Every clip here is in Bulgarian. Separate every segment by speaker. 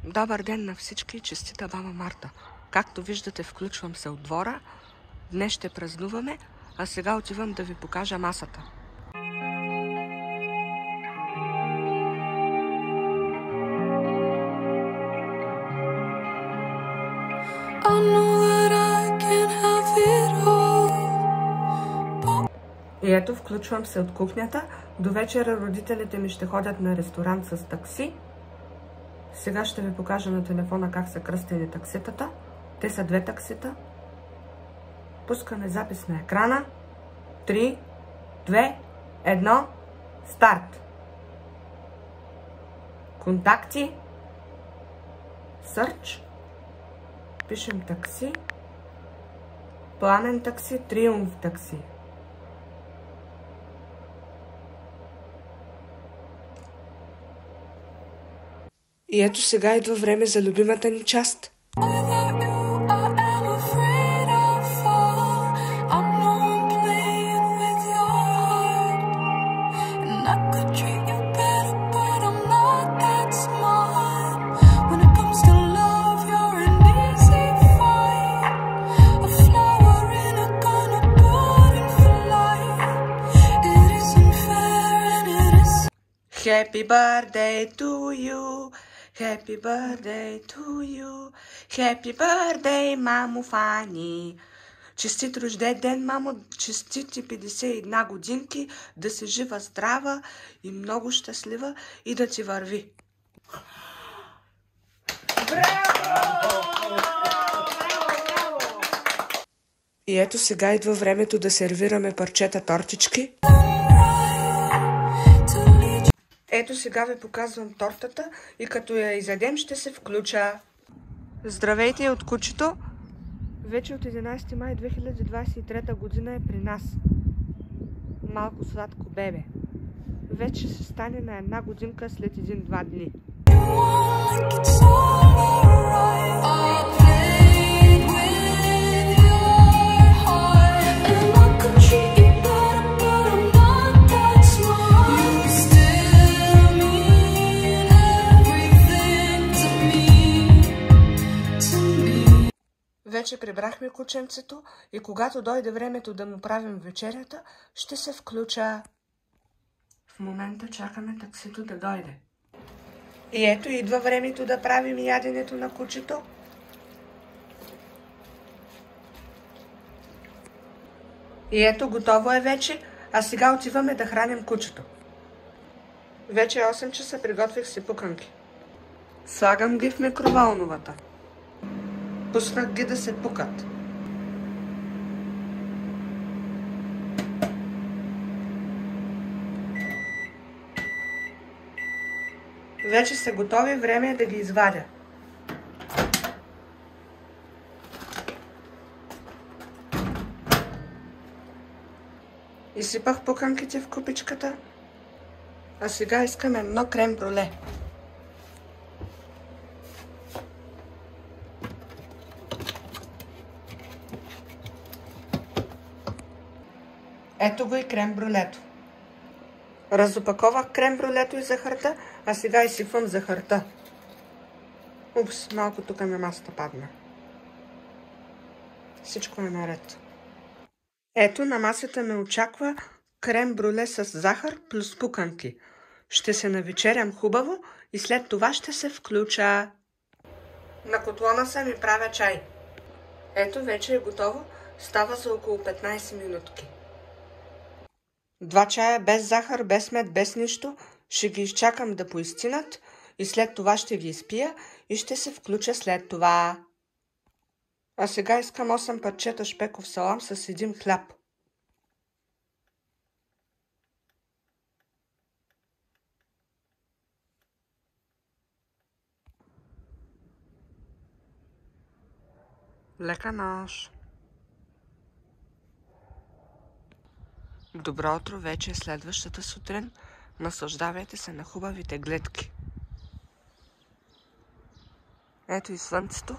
Speaker 1: Добър ден на всички, честита баба Марта. Както виждате, включвам се от двора. Днес ще празнуваме, а сега отивам да ви покажа масата. И ето, включвам се от кухнята. До вечера родителите ми ще ходят на ресторант с такси. Сега ще ви покажа на телефона как са кръстени такситата. Те са 2 таксита. Пускаме запис на екрана. 3, 2, 1, старт! Контакти. Сърч. Пишем такси. Пламен такси, Триумф такси. И ето сега идва време за любимата ни част. Happy birthday to you, happy birthday to you, happy birthday, мамо Фани. Честит рожден ден, мамо, честити 51 годинки, да си жива, здрава и много щастлива и да ти върви. Браво! И ето сега идва времето да сервираме парчета тортички. Ето сега ви показвам тортата и като я изядем ще се включа. Здравейте от кучето! Вече от 11 май 2023 година е при нас. Малко сладко бебе. Вече ще стане на 1 годинка след 1-2 дни. Вече прибрахме кученцето и когато дойде времето да му правим вечерята, ще се включа. В момента чакаме таксито да дойде. И ето идва времето да правим яденето на кучето. И ето готово е вече, а сега отиваме да храним кучето. Вече е 8 часа, приготвих си пуканки. Слагам ги в микровълновата. Пуснах ги да се пукат. Вече са готови, време е да ги извадя. Изсипах пуканките в купичката, а сега искам едно крем брюле. Ето го и крем брюлето. Разопаковах крем брюлето и захарта, а сега изсипвам захарта. Упс, малко тук на масата падна. Всичко е наред. Ето на масата ме очаква крем брюле с захар плюс пуканки. Ще се навечерям хубаво и след това ще се включа. На котлона съм и правя чай. Ето вече е готово, става за около 15 минутки. 2 чая без захар, без мед, без нищо. Ще ги изчакам да поистинат и след това ще ги изпия и ще се включа след това. А сега искам 8 парчета шпеков салам с 1 хляб. Лека нощ! Добро утро, вече е следващата сутрин. Наслаждавайте се на хубавите гледки. Ето и слънцето.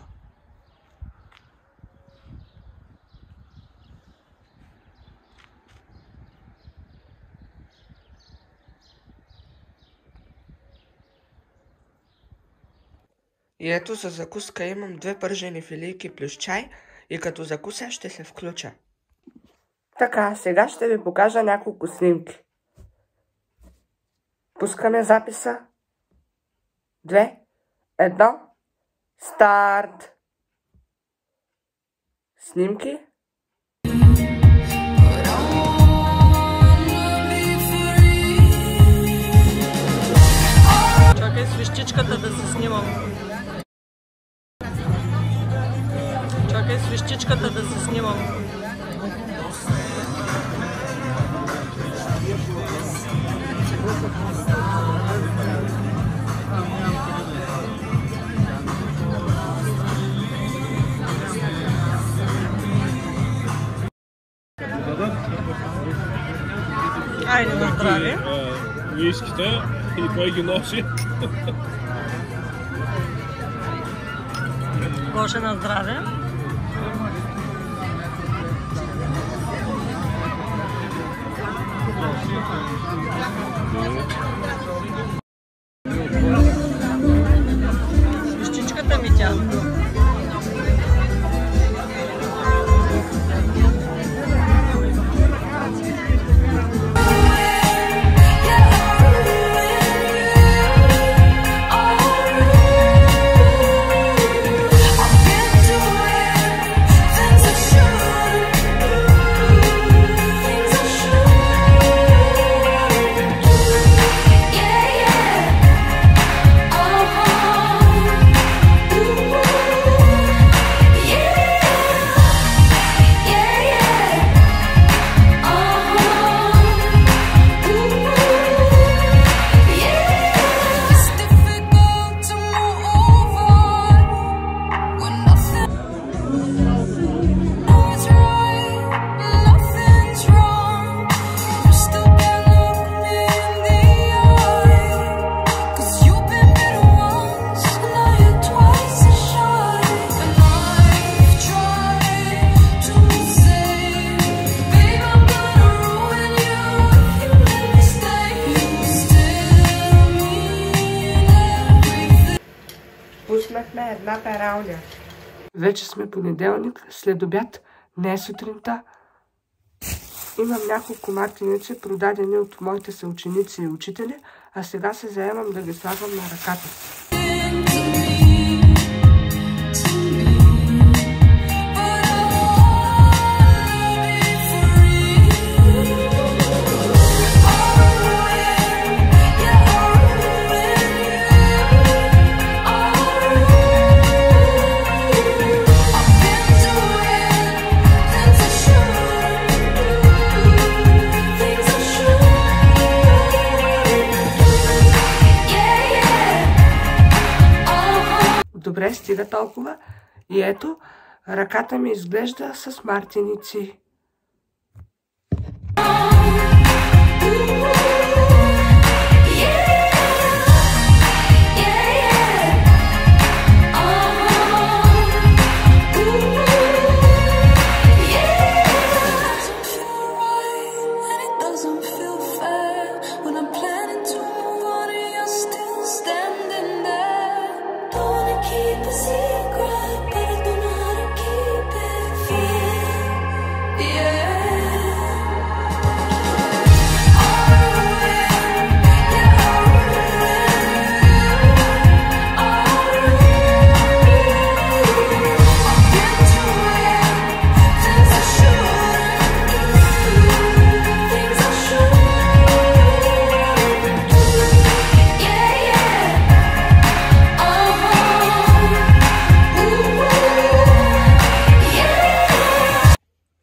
Speaker 1: И ето за закуска имам 2 пържени филийки плюс чай и като закуся ще се включа. Така, сега ще ви покажа няколко снимки. Пускаме записа. 2, 1, старт! Снимки.
Speaker 2: Чакай свещичката да се снимам. Чакай свещичката да се снимам. Айде на здраве.
Speaker 3: Виските и кой ги носи?
Speaker 2: Гоше на здраве. Свещичката ми тя.
Speaker 1: Пуснахме една пералня. Вече сме понеделник, след обяд, не е сутринта. Имам няколко мартеници, продадени от моите съученици и учители, а сега се заемам да ги слагам на ръката. Добре, стига толкова. И ето, ръката ми изглежда с мартеници.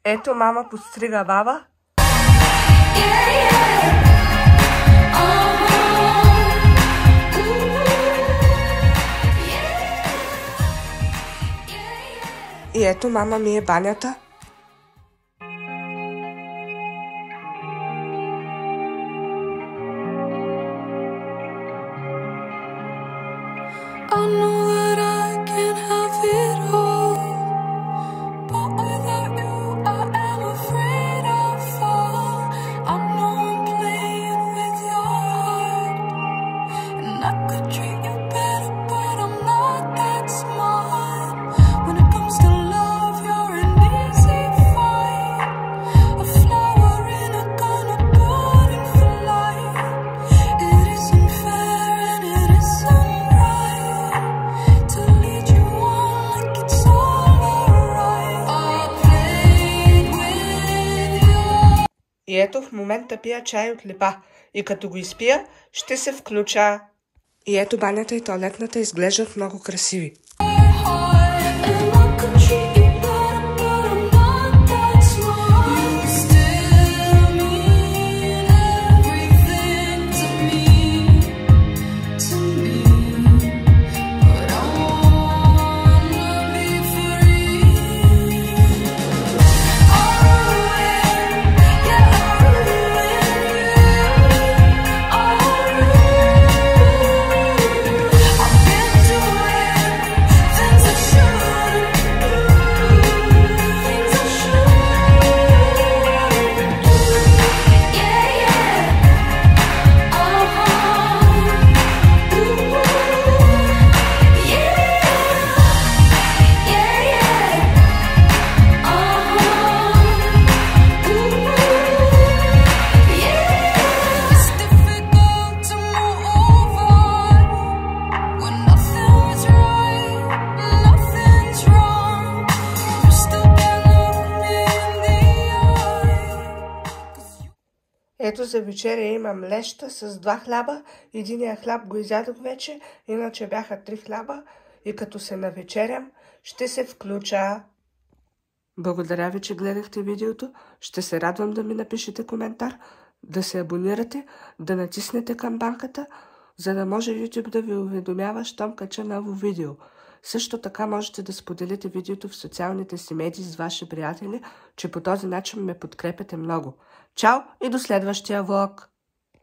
Speaker 1: Ето мама подстрига баба. И ето мама ми е банята.
Speaker 4: I could treat you better, but I'm not that
Speaker 1: И ето в момента пия чай от липа. И като го изпия, ще се включа. И ето банята и тоалетната изглеждат много красиви. Ето за вечеря имам леща с 2 хляба. Единия хляб го изядох вече, иначе бяха 3 хляба. И като се навечерям, ще се включа. Благодаря ви, че гледахте видеото. Ще се радвам да ми напишете коментар, да се абонирате, да натиснете камбанката, за да може YouTube да ви уведомява, щом кача ново видео. Също така можете да споделите видеото в социалните си медии с ваши приятели, че по този начин ме подкрепяте много. Чао и до следващия влог!